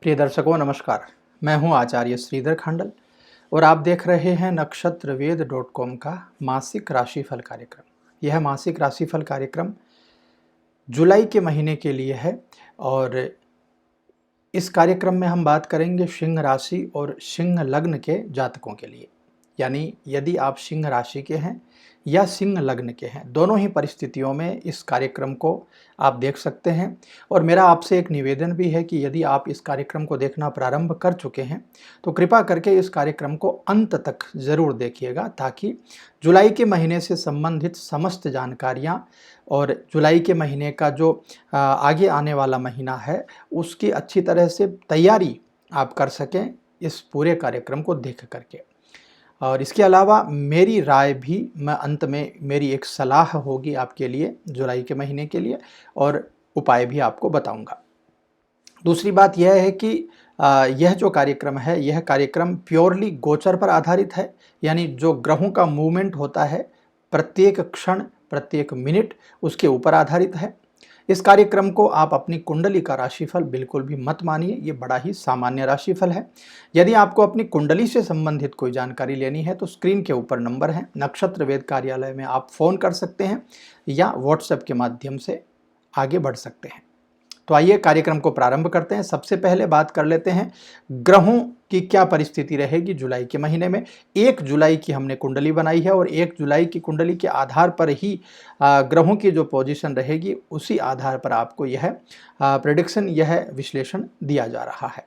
प्रिय दर्शकों नमस्कार। मैं हूं आचार्य श्रीधर खांडल और आप देख रहे हैं नक्षत्रवेद.com का मासिक राशिफल कार्यक्रम। यह मासिक राशिफल कार्यक्रम जुलाई के महीने के लिए है और इस कार्यक्रम में हम बात करेंगे सिंह राशि और सिंह लग्न के जातकों के लिए। यानी यदि आप सिंह राशि के हैं या सिंह लग्न के हैं, दोनों ही परिस्थितियों में इस कार्यक्रम को आप देख सकते हैं। और मेरा आपसे एक निवेदन भी है कि यदि आप इस कार्यक्रम को देखना प्रारंभ कर चुके हैं तो कृपा करके इस कार्यक्रम को अंत तक ज़रूर देखिएगा, ताकि जुलाई के महीने से संबंधित समस्त जानकारियां और जुलाई के महीने का जो आगे आने वाला महीना है उसकी अच्छी तरह से तैयारी आप कर सकें इस पूरे कार्यक्रम को देख करके। और इसके अलावा मेरी राय भी मैं अंत में, मेरी एक सलाह होगी आपके लिए जुलाई के महीने के लिए, और उपाय भी आपको बताऊंगा। दूसरी बात यह है कि यह जो कार्यक्रम है यह कार्यक्रम प्योरली गोचर पर आधारित है। यानी जो ग्रहों का मूवमेंट होता है प्रत्येक क्षण प्रत्येक मिनट उसके ऊपर आधारित है। इस कार्यक्रम को आप अपनी कुंडली का राशिफल बिल्कुल भी मत मानिए, ये बड़ा ही सामान्य राशिफल है। यदि आपको अपनी कुंडली से संबंधित कोई जानकारी लेनी है तो स्क्रीन के ऊपर नंबर है, नक्षत्र वेद कार्यालय में आप फ़ोन कर सकते हैं या व्हाट्सएप के माध्यम से आगे बढ़ सकते हैं। तो आइए कार्यक्रम को प्रारंभ करते हैं। सबसे पहले बात कर लेते हैं ग्रहों की क्या परिस्थिति रहेगी जुलाई के महीने में। 1 जुलाई की हमने कुंडली बनाई है और 1 जुलाई की कुंडली के आधार पर ही ग्रहों की जो पोजीशन रहेगी उसी आधार पर आपको यह प्रेडिक्शन, यह विश्लेषण दिया जा रहा है।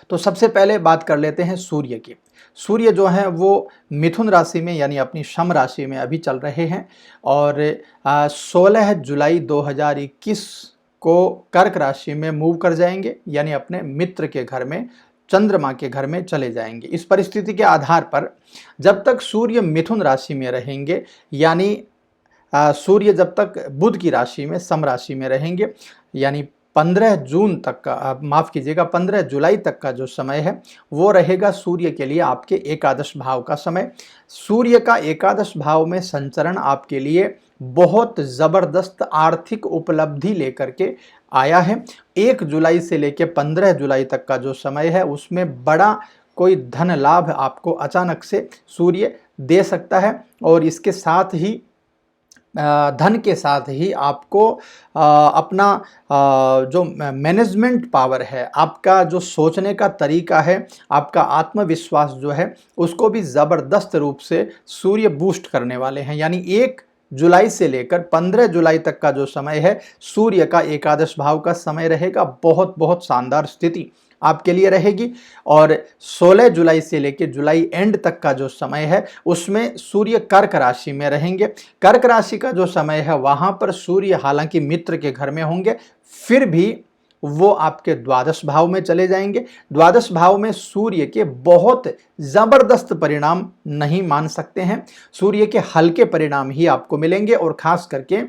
तो सबसे पहले बात कर लेते हैं सूर्य की। सूर्य जो है वो मिथुन राशि में यानी अपनी शम राशि में अभी चल रहे हैं और 16 जुलाई 2021 को कर्क राशि में मूव कर जाएंगे, यानी अपने मित्र के घर में, चंद्रमा के घर में चले जाएंगे। इस परिस्थिति के आधार पर जब तक सूर्य मिथुन राशि में रहेंगे, यानी सूर्य जब तक बुध की राशि में सम राशि में रहेंगे, यानी 15 जून तक का, माफ़ कीजिएगा 15 जुलाई तक का जो समय है वो रहेगा सूर्य के लिए आपके एकादश भाव का समय। सूर्य का एकादश भाव में संचरण आपके लिए बहुत ज़बरदस्त आर्थिक उपलब्धि लेकर के आया है। 1 जुलाई से लेकर 15 जुलाई तक का जो समय है उसमें बड़ा कोई धन लाभ आपको अचानक से सूर्य दे सकता है और इसके साथ ही धन के साथ ही आपको अपना जो मैनेजमेंट पावर है, आपका जो सोचने का तरीका है, आपका आत्मविश्वास जो है उसको भी ज़बरदस्त रूप से सूर्य बूस्ट करने वाले हैं। यानी 1 जुलाई से लेकर 15 जुलाई तक का जो समय है सूर्य का एकादश भाव का समय रहेगा। बहुत बहुत शानदार स्थिति आपके लिए रहेगी। और 16 जुलाई से लेकर जुलाई एंड तक का जो समय है उसमें सूर्य कर्क राशि में रहेंगे। कर्क राशि का जो समय है वहां पर सूर्य हालांकि मित्र के घर में होंगे, फिर भी वो आपके द्वादश भाव में चले जाएंगे। द्वादश भाव में सूर्य के बहुत ज़बरदस्त परिणाम नहीं मान सकते हैं, सूर्य के हल्के परिणाम ही आपको मिलेंगे और ख़ास करके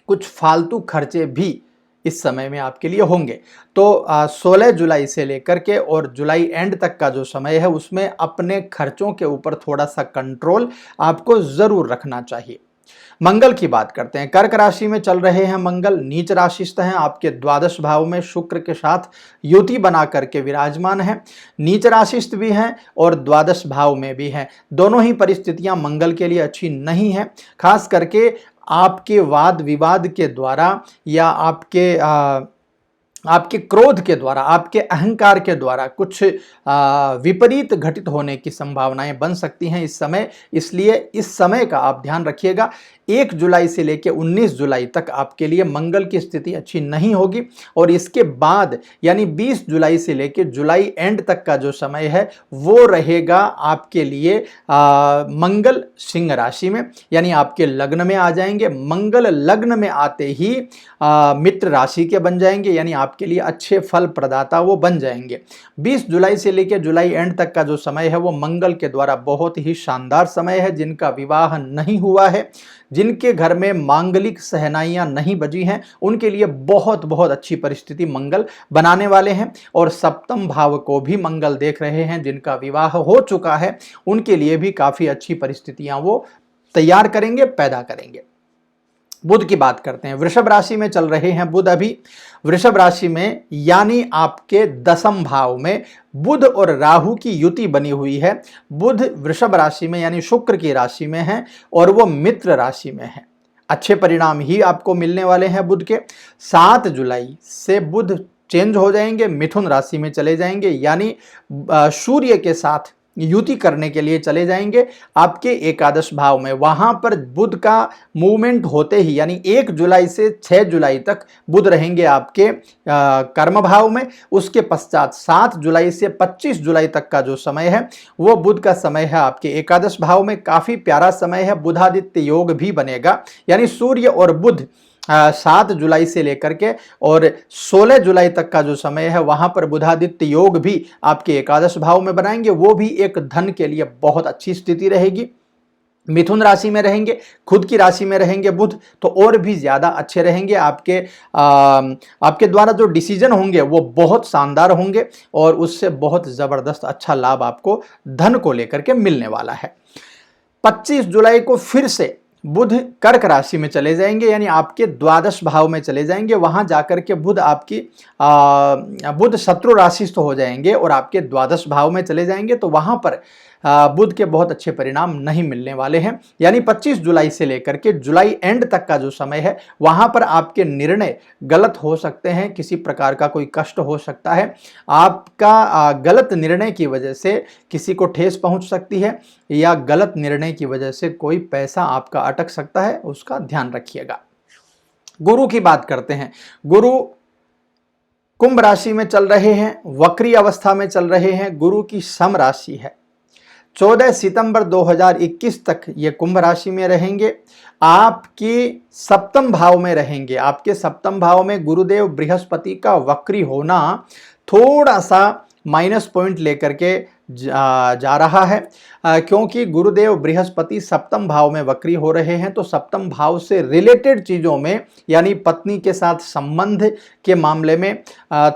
कुछ फालतू खर्चे भी इस समय में आपके लिए होंगे। तो 16 जुलाई से लेकर के और जुलाई एंड तक का जो समय है उसमें अपने खर्चों के ऊपर थोड़ा सा कंट्रोल आपको ज़रूर रखना चाहिए। मंगल की बात करते हैं। कर्क राशि में चल रहे हैं मंगल, नीच राशिस्थ हैं, आपके द्वादश भाव में शुक्र के साथ युति बना करके विराजमान है। नीच राशिस्थ भी हैं और द्वादश भाव में भी हैं। दोनों ही परिस्थितियां मंगल के लिए अच्छी नहीं है। खास करके आपके वाद विवाद के द्वारा या आपके क्रोध के द्वारा, आपके अहंकार के द्वारा कुछ विपरीत घटित होने की संभावनाएं बन सकती हैं इस समय। इसलिए इस समय का आप ध्यान रखिएगा। 1 जुलाई से लेकर 19 जुलाई तक आपके लिए मंगल की स्थिति अच्छी नहीं होगी और इसके बाद यानी 20 जुलाई से लेकर जुलाई एंड तक का जो समय है वो रहेगा आपके लिए मंगल सिंह राशि में, यानी आपके लग्न में आ जाएंगे। मंगल लग्न में आते ही मित्र राशि के बन जाएंगे, यानी आपके लिए अच्छे फल प्रदाता वो बन जाएंगे। 20 जुलाई से लेकर जुलाई एंड तक का जो समय है वो मंगल के द्वारा बहुत ही शानदार समय है। जिनका विवाह नहीं हुआ है, जिनके घर में मांगलिक सहनाइयां नहीं बजी हैं, उनके लिए बहुत बहुत अच्छी परिस्थिति मंगल बनाने वाले हैं। और सप्तम भाव को भी मंगल देख रहे हैं। जिनका विवाह हो चुका है उनके लिए भी काफ़ी अच्छी परिस्थितियां वो तैयार करेंगे, पैदा करेंगे। बुध की बात करते हैं। वृषभ राशि में चल रहे हैं बुध अभी, वृषभ राशि में यानी आपके 10वें भाव में बुध और राहु की युति बनी हुई है। बुध वृषभ राशि में यानी शुक्र की राशि में है और वो मित्र राशि में है। अच्छे परिणाम ही आपको मिलने वाले हैं बुध के। 7 जुलाई से बुध चेंज हो जाएंगे, मिथुन राशि में चले जाएंगे, यानी सूर्य के साथ युति करने के लिए चले जाएंगे आपके एकादश भाव में। वहां पर बुध का मूवमेंट होते ही यानी 1 जुलाई से 6 जुलाई तक बुध रहेंगे आपके कर्म भाव में। उसके पश्चात 7 जुलाई से 25 जुलाई तक का जो समय है वो बुध का समय है आपके एकादश भाव में। काफी प्यारा समय है, बुधादित्य योग भी बनेगा, यानी सूर्य और बुध 7 जुलाई से लेकर के और 16 जुलाई तक का जो समय है वहां पर बुधादित्य योग भी आपके एकादश भाव में बनाएंगे। वो भी एक धन के लिए बहुत अच्छी स्थिति रहेगी। मिथुन राशि में रहेंगे, खुद की राशि में रहेंगे बुध, तो और भी ज्यादा अच्छे रहेंगे। आपके द्वारा जो डिसीजन होंगे वो बहुत शानदार होंगे और उससे बहुत जबरदस्त अच्छा लाभ आपको धन को लेकर के मिलने वाला है। 25 जुलाई को फिर से बुध कर्क राशि में चले जाएंगे, यानी आपके द्वादश भाव में चले जाएंगे। वहां जाकर के बुध आपकी बुध शत्रु राशिस्थ हो जाएंगे और आपके द्वादश भाव में चले जाएंगे, तो वहां पर बुध के बहुत अच्छे परिणाम नहीं मिलने वाले हैं। यानी 25 जुलाई से लेकर के जुलाई एंड तक का जो समय है वहां पर आपके निर्णय गलत हो सकते हैं, किसी प्रकार का कोई कष्ट हो सकता है, आपका गलत निर्णय की वजह से किसी को ठेस पहुंच सकती है या गलत निर्णय की वजह से कोई पैसा आपका अटक सकता है, उसका ध्यान रखिएगा। गुरु की बात करते हैं। गुरु कुंभ राशि में चल रहे हैं, वक्री अवस्था में चल रहे हैं। गुरु की सम राशि है। 14 सितंबर 2021 तक ये कुंभ राशि में रहेंगे, आपकी 7वें भाव में रहेंगे। आपके 7वें भाव में गुरुदेव बृहस्पति का वक्री होना थोड़ा सा माइनस पॉइंट लेकर के जा रहा है, क्योंकि गुरुदेव बृहस्पति 7वें भाव में वक्री हो रहे हैं, तो 7वें भाव से रिलेटेड चीज़ों में यानी पत्नी के साथ संबंध के मामले में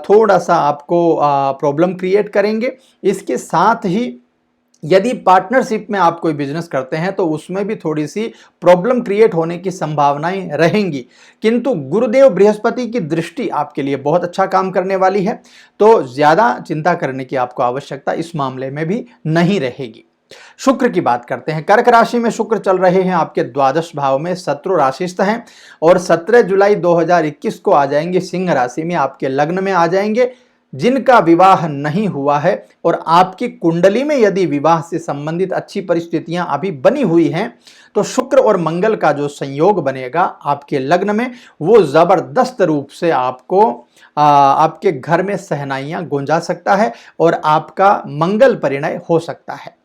थोड़ा सा आपको प्रॉब्लम क्रिएट करेंगे। इसके साथ ही यदि पार्टनरशिप में आप कोई बिजनेस करते हैं तो उसमें भी थोड़ी सी प्रॉब्लम क्रिएट होने की संभावनाएं रहेंगी, किंतु गुरुदेव बृहस्पति की दृष्टि आपके लिए बहुत अच्छा काम करने वाली है, तो ज्यादा चिंता करने की आपको आवश्यकता इस मामले में भी नहीं रहेगी। शुक्र की बात करते हैं। कर्क राशि में शुक्र चल रहे हैं, आपके द्वादश भाव में शत्रु राशिस्थ हैं और 17 जुलाई 2021 को आ जाएंगे सिंह राशि में, आपके लग्न में आ जाएंगे। जिनका विवाह नहीं हुआ है और आपकी कुंडली में यदि विवाह से संबंधित अच्छी परिस्थितियां अभी बनी हुई हैं, तो शुक्र और मंगल का जो संयोग बनेगा आपके लग्न में वो जबरदस्त रूप से आपको आपके घर में शहनाइयां गुंजा सकता है और आपका मंगल परिणय हो सकता है।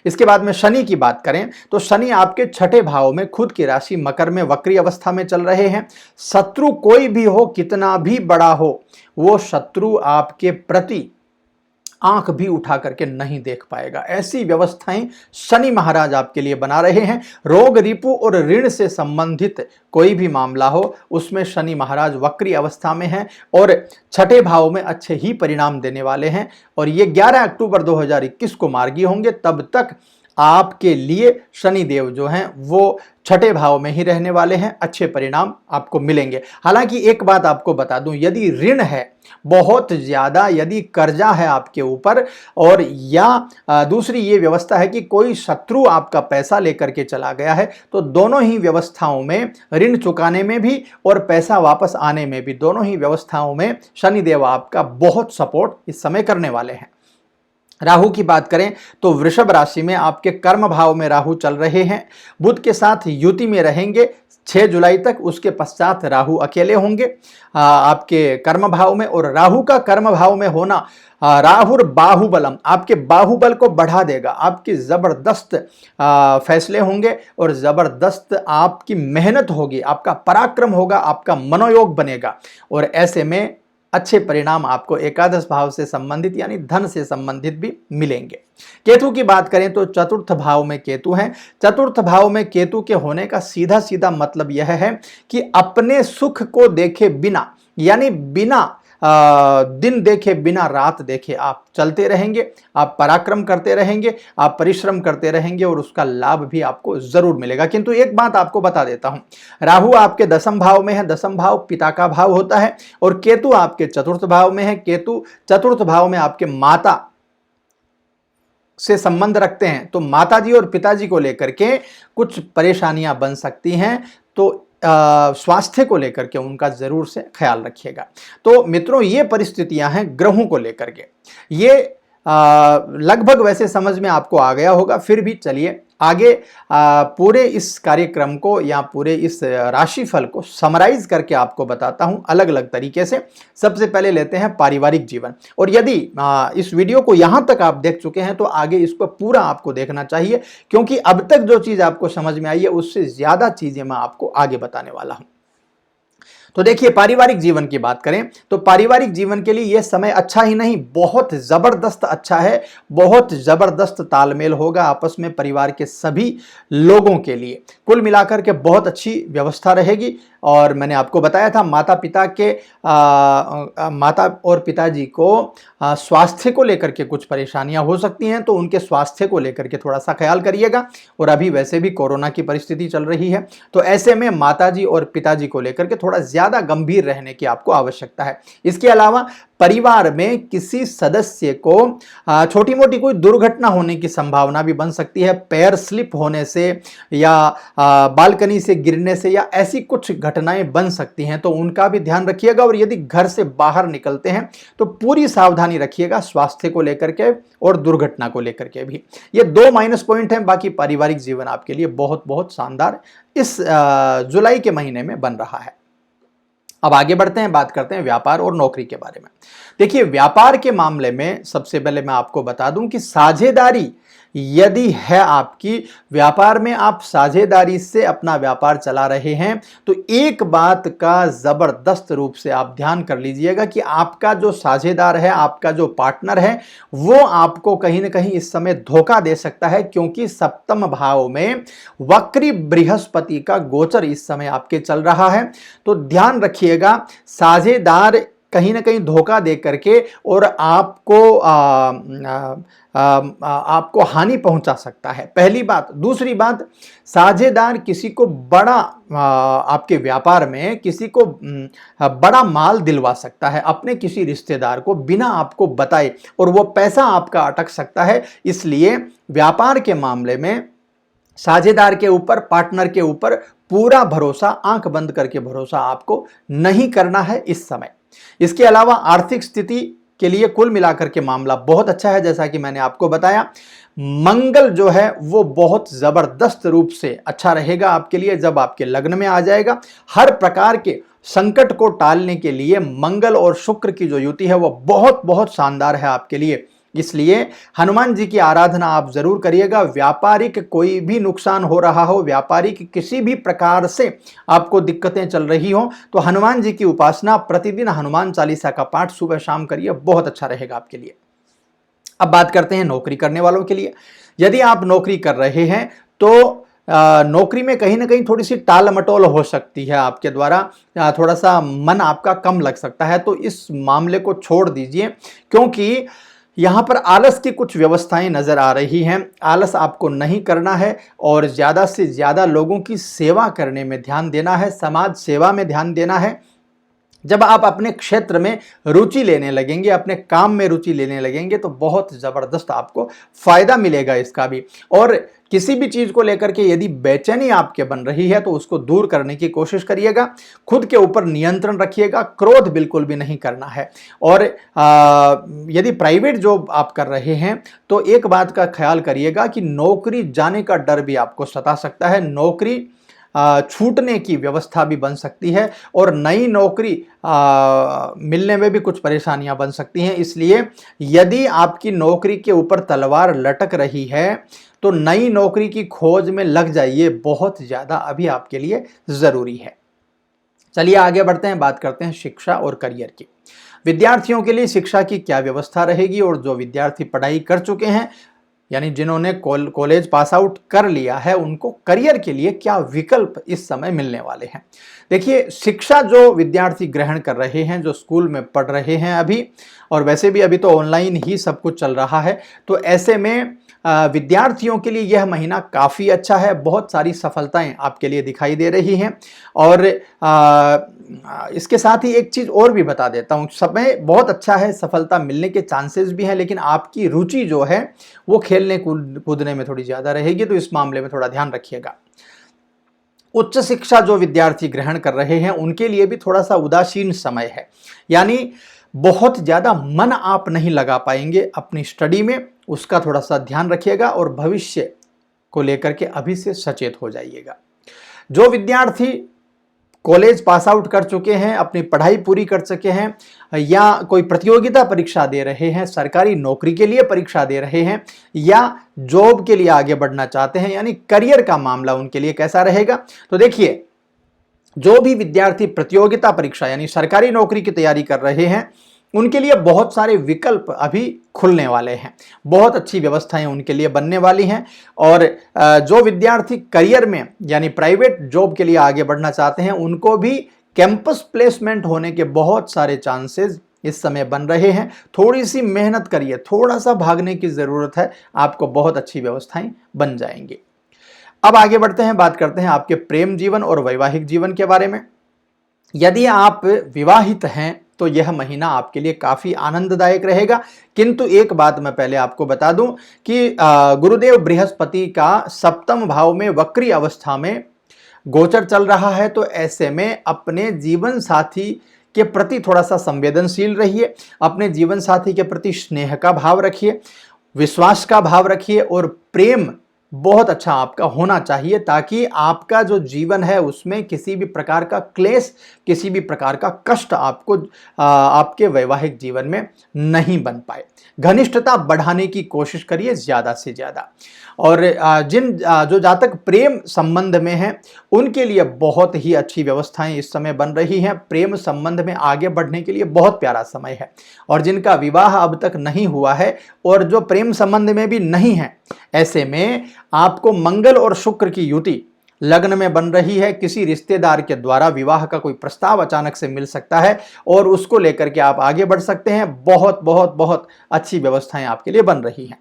इसके बाद में शनि की बात करें तो शनि आपके 6ठे भाव में खुद की राशि मकर में वक्री अवस्था में चल रहे हैं। शत्रु कोई भी हो, कितना भी बड़ा हो, वो शत्रु आपके प्रति आंख भी उठा करके नहीं देख पाएगा। ऐसी व्यवस्थाएं शनि महाराज आपके लिए बना रहे हैं। रोग रिपु और ऋण से संबंधित कोई भी मामला हो उसमें शनि महाराज वक्री अवस्था में हैं और 6ठे भाव में अच्छे ही परिणाम देने वाले हैं और ये 11 अक्टूबर 2021 को मार्गी होंगे। तब तक आपके लिए शनि देव जो हैं वो 6ठे भाव में ही रहने वाले हैं, अच्छे परिणाम आपको मिलेंगे। हालांकि एक बात आपको बता दूं, यदि ऋण है बहुत ज्यादा, यदि कर्जा है आपके ऊपर और या दूसरी ये व्यवस्था है कि कोई शत्रु आपका पैसा लेकर के चला गया है, तो दोनों ही व्यवस्थाओं में, ऋण चुकाने में भी और पैसा वापस आने में भी, दोनों ही व्यवस्थाओं में शनिदेव आपका बहुत सपोर्ट इस समय करने वाले हैं। राहु की बात करें तो वृषभ राशि में आपके कर्म भाव में राहु चल रहे हैं, बुध के साथ युति में रहेंगे 6 जुलाई तक। उसके पश्चात राहु अकेले होंगे आपके कर्म भाव में और राहु का कर्म भाव में होना राहुर बाहुबलम, आपके बाहुबल को बढ़ा देगा। आपकी जबरदस्त फैसले होंगे और जबरदस्त आपकी मेहनत होगी, आपका पराक्रम होगा, आपका मनोयोग बनेगा और ऐसे में अच्छे परिणाम आपको एकादश भाव से संबंधित यानी धन से संबंधित भी मिलेंगे। केतु की बात करें तो 4th भाव में केतु हैं। 4th भाव में केतु के होने का सीधा सीधा मतलब यह है कि अपने सुख को देखे बिना, यानी बिना दिन देखे बिना रात देखे आप चलते रहेंगे, आप पराक्रम करते रहेंगे, आप परिश्रम करते रहेंगे और उसका लाभ भी आपको जरूर मिलेगा। किंतु एक बात आपको बता देता हूं, राहु आपके दसम भाव में है, दसम भाव पिता का भाव होता है, और केतु आपके चतुर्थ भाव में है। केतु चतुर्थ भाव में आपके माता से संबंध रखते हैं, तो माताजी और पिताजी को लेकर के कुछ परेशानियां बन सकती हैं, तो स्वास्थ्य को लेकर के उनका जरूर से ख्याल रखिएगा। तो मित्रों, ये परिस्थितियां हैं ग्रहों को लेकर के। ये लगभग वैसे समझ में आपको आ गया होगा, फिर भी चलिए आगे पूरे इस कार्यक्रम को या पूरे इस राशिफल को समराइज करके आपको बताता हूं अलग अलग तरीके से। सबसे पहले लेते हैं पारिवारिक जीवन, और यदि इस वीडियो को यहां तक आप देख चुके हैं तो आगे इसको पूरा आपको देखना चाहिए, क्योंकि अब तक जो चीज आपको समझ में आई है उससे ज्यादा चीजें मैं आपको आगे बताने वाला हूं। तो देखिए, पारिवारिक जीवन की बात करें तो पारिवारिक जीवन के लिए यह समय अच्छा ही नहीं, बहुत जबरदस्त अच्छा है। बहुत जबरदस्त तालमेल होगा आपस में परिवार के सभी लोगों के लिए। कुल मिलाकर के बहुत अच्छी व्यवस्था रहेगी। और मैंने आपको बताया था माता और पिताजी को स्वास्थ्य को लेकर के कुछ परेशानियां हो सकती हैं, तो उनके स्वास्थ्य को लेकर के थोड़ा सा ख्याल करिएगा। और अभी वैसे भी कोरोना की परिस्थिति चल रही है, तो ऐसे में माताजी और पिताजी को लेकर के थोड़ा ज्यादा गंभीर रहने की आपको आवश्यकता है। इसके अलावा परिवार में किसी सदस्य को छोटी मोटी कोई दुर्घटना होने की संभावना भी बन सकती है। पैर स्लिप होने से या बालकनी से गिरने से या ऐसी कुछ घटनाएं बन सकती हैं, तो उनका भी ध्यान रखिएगा। और यदि घर से बाहर निकलते हैं तो पूरी सावधानी रखिएगा स्वास्थ्य को लेकर के और दुर्घटना को लेकर के भी। ये 2 माइनस पॉइंट हैं। बाकी पारिवारिक जीवन आपके लिए बहुत बहुत शानदार इस जुलाई के महीने में बन रहा है। अब आगे बढ़ते हैं, बात करते हैं व्यापार और नौकरी के बारे में। देखिए, व्यापार के मामले में सबसे पहले मैं आपको बता दूं कि साझेदारी यदि है आपकी, व्यापार में आप साझेदारी से अपना व्यापार चला रहे हैं, तो एक बात का जबरदस्त रूप से आप ध्यान कर लीजिएगा कि आपका जो साझेदार है, आपका जो पार्टनर है, वो आपको कहीं ना कहीं इस समय धोखा दे सकता है, क्योंकि सप्तम भाव में वक्री बृहस्पति का गोचर इस समय आपके चल रहा है। तो ध्यान रखिएगा, साझेदार कहीं ना कहीं धोखा दे करके और आपको हानि पहुंचा सकता है, पहली बात। दूसरी बात, साझेदार किसी को बड़ा आपके व्यापार में किसी को बड़ा माल दिलवा सकता है अपने किसी रिश्तेदार को बिना आपको बताए, और वो पैसा आपका अटक सकता है। इसलिए व्यापार के मामले में साझेदार के ऊपर, पार्टनर के ऊपर पूरा भरोसा, आंख बंद करके भरोसा आपको नहीं करना है इस समय। इसके अलावा आर्थिक स्थिति के लिए कुल मिलाकर के मामला बहुत अच्छा है। जैसा कि मैंने आपको बताया, मंगल जो है वो बहुत जबरदस्त रूप से अच्छा रहेगा आपके लिए जब आपके लग्न में आ जाएगा। हर प्रकार के संकट को टालने के लिए मंगल और शुक्र की जो युति है वो बहुत बहुत शानदार है आपके लिए। इसलिए हनुमान जी की आराधना आप जरूर करिएगा। व्यापारिक कोई भी नुकसान हो रहा हो, व्यापारिक किसी भी प्रकार से आपको दिक्कतें चल रही हो, तो हनुमान जी की उपासना, प्रतिदिन हनुमान चालीसा का पाठ सुबह शाम करिए, बहुत अच्छा रहेगा आपके लिए। अब बात करते हैं नौकरी करने वालों के लिए। यदि आप नौकरी कर रहे हैं तो नौकरी में कहीं ना कहीं थोड़ी सी टाल मटोल हो सकती है आपके द्वारा, थोड़ा सा मन आपका कम लग सकता है, तो इस मामले को छोड़ दीजिए, क्योंकि यहां पर आलस की कुछ व्यवस्थाएं नजर आ रही हैं। आलस आपको नहीं करना है और ज्यादा से ज्यादा लोगों की सेवा करने में ध्यान देना है, समाज सेवा में ध्यान देना है। जब आप अपने क्षेत्र में रुचि लेने लगेंगे, अपने काम में रुचि लेने लगेंगे, तो बहुत जबरदस्त आपको फायदा मिलेगा इसका भी। और किसी भी चीज को लेकर के यदि बेचैनी आपके बन रही है तो उसको दूर करने की कोशिश करिएगा। खुद के ऊपर नियंत्रण रखिएगा, क्रोध बिल्कुल भी नहीं करना है। और यदि प्राइवेट जॉब आप कर रहे हैं तो एक बात का ख्याल करिएगा कि नौकरी जाने का डर भी आपको सता सकता है, नौकरी छूटने की व्यवस्था भी बन सकती है, और नई नौकरी मिलने में भी कुछ परेशानियां बन सकती हैं। इसलिए यदि आपकी नौकरी के ऊपर तलवार लटक रही है तो नई नौकरी की खोज में लग जाइए, बहुत ज़्यादा अभी आपके लिए ज़रूरी है। चलिए आगे बढ़ते हैं, बात करते हैं शिक्षा और करियर की। विद्यार्थियों के लिए शिक्षा की क्या व्यवस्था रहेगी, और जो विद्यार्थी पढ़ाई कर चुके हैं यानी जिन्होंने कॉलेज पास आउट कर लिया है उनको करियर के लिए क्या विकल्प इस समय मिलने वाले हैं। देखिए, शिक्षा जो विद्यार्थी ग्रहण कर रहे हैं, जो स्कूल में पढ़ रहे हैं अभी, और वैसे भी अभी तो ऑनलाइन ही सब कुछ चल रहा है, तो ऐसे में विद्यार्थियों के लिए यह महीना काफ़ी अच्छा है। बहुत सारी सफलताएं आपके लिए दिखाई दे रही हैं। और इसके साथ ही एक चीज़ और भी बता देता हूं, समय बहुत अच्छा है, सफलता मिलने के चांसेस भी हैं, लेकिन आपकी रुचि जो है वो खेलने कूदने में थोड़ी ज़्यादा रहेगी, तो इस मामले में थोड़ा ध्यान रखिएगा। उच्च शिक्षा जो विद्यार्थी ग्रहण कर रहे हैं उनके लिए भी थोड़ा सा उदासीन समय है, यानी बहुत ज़्यादा मन आप नहीं लगा पाएंगे अपनी स्टडी में, उसका थोड़ा सा ध्यान रखिएगा और भविष्य को लेकर के अभी से सचेत हो जाइएगा। जो विद्यार्थी कॉलेज पास आउट कर चुके हैं, अपनी पढ़ाई पूरी कर चुके हैं, या कोई प्रतियोगिता परीक्षा दे रहे हैं, सरकारी नौकरी के लिए परीक्षा दे रहे हैं, या जॉब के लिए आगे बढ़ना चाहते हैं, यानी करियर का मामला उनके लिए कैसा रहेगा, तो देखिए, जो भी विद्यार्थी प्रतियोगिता परीक्षा यानी सरकारी नौकरी की तैयारी कर रहे हैं उनके लिए बहुत सारे विकल्प अभी खुलने वाले हैं, बहुत अच्छी व्यवस्थाएं उनके लिए बनने वाली हैं। और जो विद्यार्थी करियर में यानी प्राइवेट जॉब के लिए आगे बढ़ना चाहते हैं उनको भी कैंपस प्लेसमेंट होने के बहुत सारे चांसेस इस समय बन रहे हैं। थोड़ी सी मेहनत करिए, थोड़ा सा भागने की ज़रूरत है, आपको बहुत अच्छी व्यवस्थाएं बन जाएंगी। अब आगे बढ़ते हैं, बात करते हैं आपके प्रेम जीवन और वैवाहिक जीवन के बारे में। यदि आप विवाहित हैं तो यह महीना आपके लिए काफ़ी आनंददायक रहेगा, किंतु एक बात मैं पहले आपको बता दूं कि गुरुदेव बृहस्पति का सप्तम भाव में वक्री अवस्था में गोचर चल रहा है, तो ऐसे में अपने जीवन साथी के प्रति थोड़ा सा संवेदनशील रहिए, अपने जीवन साथी के प्रति स्नेह का भाव रखिए, विश्वास का भाव रखिए, और प्रेम बहुत अच्छा आपका होना चाहिए, ताकि आपका जो जीवन है उसमें किसी भी प्रकार का क्लेश, किसी भी प्रकार का कष्ट आपको आपके वैवाहिक जीवन में नहीं बन पाए। घनिष्ठता बढ़ाने की कोशिश करिए ज़्यादा से ज़्यादा। और जो जातक प्रेम संबंध में हैं उनके लिए बहुत ही अच्छी व्यवस्थाएं इस समय बन रही हैं। प्रेम संबंध में आगे बढ़ने के लिए बहुत प्यारा समय है। और जिनका विवाह अब तक नहीं हुआ है और जो प्रेम संबंध में भी नहीं है, ऐसे में आपको मंगल और शुक्र की युति लग्न में बन रही है। किसी रिश्तेदार के द्वारा विवाह का कोई प्रस्ताव अचानक से मिल सकता है और उसको लेकर के आप आगे बढ़ सकते हैं। बहुत बहुत बहुत अच्छी व्यवस्थाएं आपके लिए बन रही हैं।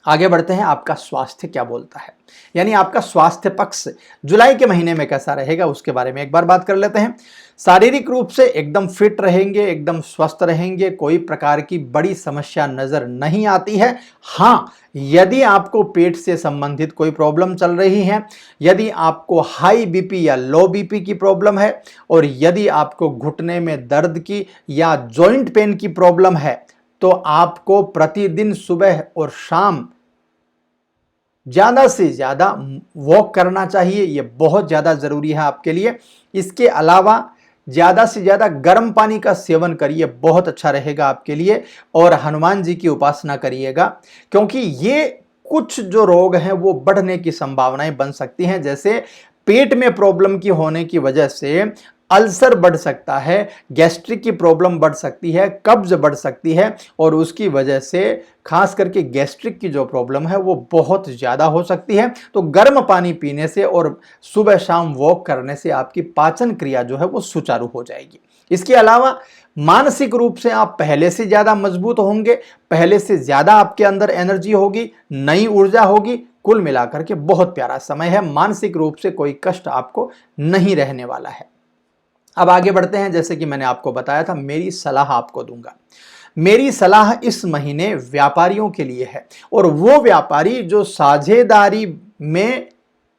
आगे बढ़ते हैं, आपका स्वास्थ्य क्या बोलता है, यानी आपका स्वास्थ्य पक्ष जुलाई के महीने में कैसा रहेगा उसके बारे में एक बार बात कर लेते हैं। शारीरिक रूप से एकदम फिट रहेंगे, एकदम स्वस्थ रहेंगे, कोई प्रकार की बड़ी समस्या नजर नहीं आती है। हाँ, यदि आपको पेट से संबंधित कोई प्रॉब्लम चल रही है, यदि आपको हाई बीपी या लो बीपी की प्रॉब्लम है, और यदि आपको घुटने में दर्द की या जॉइंट पेन की प्रॉब्लम है, तो आपको प्रतिदिन सुबह और शाम ज़्यादा से ज़्यादा वॉक करना चाहिए। ये बहुत ज़्यादा ज़रूरी है आपके लिए। इसके अलावा ज़्यादा से ज़्यादा गर्म पानी का सेवन करिए, बहुत अच्छा रहेगा आपके लिए। और हनुमान जी की उपासना करिएगा, क्योंकि ये कुछ जो रोग हैं वो बढ़ने की संभावनाएं बन सकती हैं। जैसे पेट में प्रॉब्लम की होने की वजह से अल्सर बढ़ सकता है, गैस्ट्रिक की प्रॉब्लम बढ़ सकती है, कब्ज बढ़ सकती है, और उसकी वजह से खास करके गैस्ट्रिक की जो प्रॉब्लम है वो बहुत ज़्यादा हो सकती है। तो गर्म पानी पीने से और सुबह शाम वॉक करने से आपकी पाचन क्रिया जो है वो सुचारू हो जाएगी। इसके अलावा मानसिक रूप से आप पहले से ज़्यादा मजबूत होंगे, पहले से ज़्यादा आपके अंदर एनर्जी होगी, नई ऊर्जा होगी। कुल मिलाकर के बहुत प्यारा समय है, मानसिक रूप से कोई कष्ट आपको नहीं रहने वाला है। अब आगे बढ़ते हैं, जैसे कि मैंने आपको बताया था, मेरी सलाह आपको दूंगा। मेरी सलाह इस महीने व्यापारियों के लिए है, और वो व्यापारी जो साझेदारी में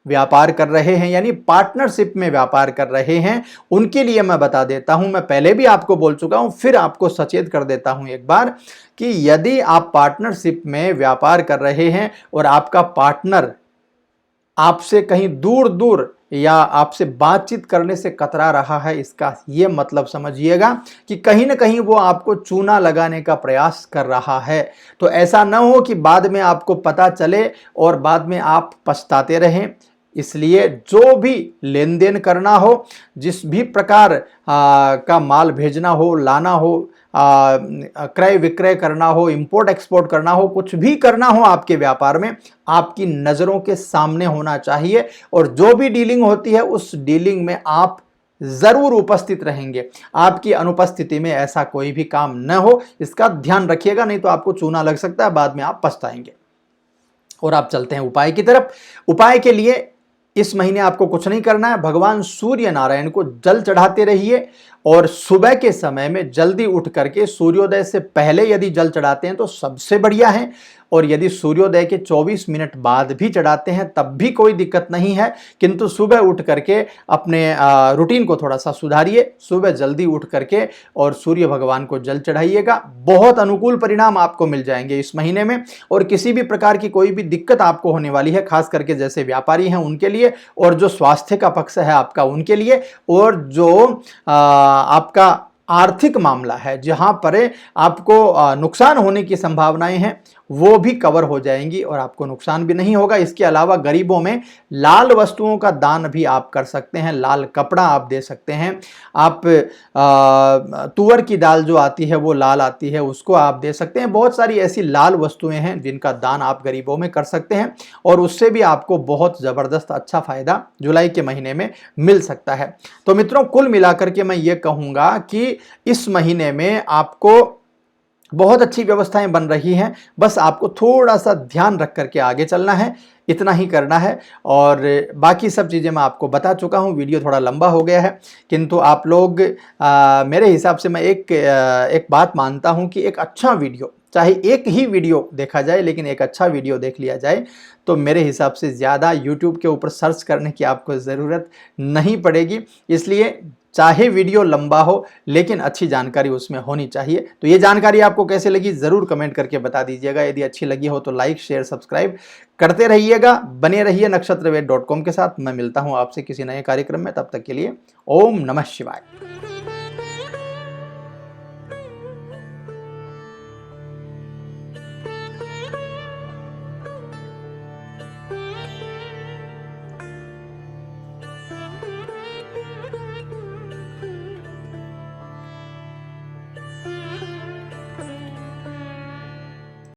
व्यापार कर रहे हैं यानी पार्टनरशिप में व्यापार कर रहे हैं, उनके लिए मैं बता देता हूं, मैं पहले भी आपको बोल चुका हूं, फिर आपको सचेत कर देता हूं एक बार, कि यदि आप पार्टनरशिप में व्यापार कर रहे हैं और आपका पार्टनर आपसे कहीं दूर दूर या आपसे बातचीत करने से कतरा रहा है, इसका ये मतलब समझिएगा कि कहीं ना कहीं वो आपको चूना लगाने का प्रयास कर रहा है। तो ऐसा न हो कि बाद में आपको पता चले और बाद में आप पछताते रहें। इसलिए जो भी लेन देन करना हो, जिस भी प्रकार का माल भेजना हो, लाना हो, क्रय विक्रय करना हो, इंपोर्ट एक्सपोर्ट करना हो, कुछ भी करना हो आपके व्यापार में, आपकी नज़रों के सामने होना चाहिए। और जो भी डीलिंग होती है उस डीलिंग में आप जरूर उपस्थित रहेंगे। आपकी अनुपस्थिति में ऐसा कोई भी काम न हो, इसका ध्यान रखिएगा, नहीं तो आपको चूना लग सकता है, बाद में आप पछताएंगे। और आप चलते हैं उपाय की तरफ। उपाय के लिए इस महीने आपको कुछ नहीं करना है, भगवान सूर्य नारायण को जल चढ़ाते रहिए और सुबह के समय में जल्दी उठ करके सूर्योदय से पहले यदि जल चढ़ाते हैं तो सबसे बढ़िया है, और यदि सूर्योदय के 24 मिनट बाद भी चढ़ाते हैं तब भी कोई दिक्कत नहीं है। किंतु सुबह उठ करके अपने रूटीन को थोड़ा सा सुधारिए, सुबह जल्दी उठ करके और सूर्य भगवान को जल चढ़ाइएगा। बहुत अनुकूल परिणाम आपको मिल जाएंगे इस महीने में, और किसी भी प्रकार की कोई भी दिक्कत आपको होने वाली है, खास करके जैसे व्यापारी हैं उनके लिए, और जो स्वास्थ्य का पक्ष है आपका उनके लिए, और जो आपका आर्थिक मामला है जहां पर आपको नुकसान होने की संभावनाएं हैं वो भी कवर हो जाएंगी और आपको नुकसान भी नहीं होगा। इसके अलावा गरीबों में लाल वस्तुओं का दान भी आप कर सकते हैं, लाल कपड़ा आप दे सकते हैं। आप तुअर की दाल जो आती है वो लाल आती है, उसको आप दे सकते हैं। बहुत सारी ऐसी लाल वस्तुएं हैं जिनका दान आप गरीबों में कर सकते हैं, और उससे भी आपको बहुत ज़बरदस्त अच्छा फायदा जुलाई के महीने में मिल सकता है। तो मित्रों, कुल मिलाकर के मैं ये कहूँगा कि इस महीने में आपको बहुत अच्छी व्यवस्थाएं बन रही हैं, बस आपको थोड़ा सा ध्यान रख करके आगे चलना है, इतना ही करना है। और बाकी सब चीज़ें मैं आपको बता चुका हूं। वीडियो थोड़ा लंबा हो गया है, किंतु आप लोग मेरे हिसाब से मैं एक बात मानता हूं कि एक अच्छा वीडियो, चाहे एक ही वीडियो देखा जाए लेकिन एक अच्छा वीडियो देख लिया जाए तो मेरे हिसाब से ज़्यादा YouTube के ऊपर सर्च करने की आपको ज़रूरत नहीं पड़ेगी। इसलिए चाहे वीडियो लंबा हो लेकिन अच्छी जानकारी उसमें होनी चाहिए। तो ये जानकारी आपको कैसे लगी ज़रूर कमेंट करके बता दीजिएगा। यदि अच्छी लगी हो तो लाइक शेयर सब्सक्राइब करते रहिएगा। बने रहिए नक्षत्रवेद.com के साथ। मैं मिलता हूँ आपसे किसी नए कार्यक्रम में, तब तक के लिए ओम नमः शिवाय।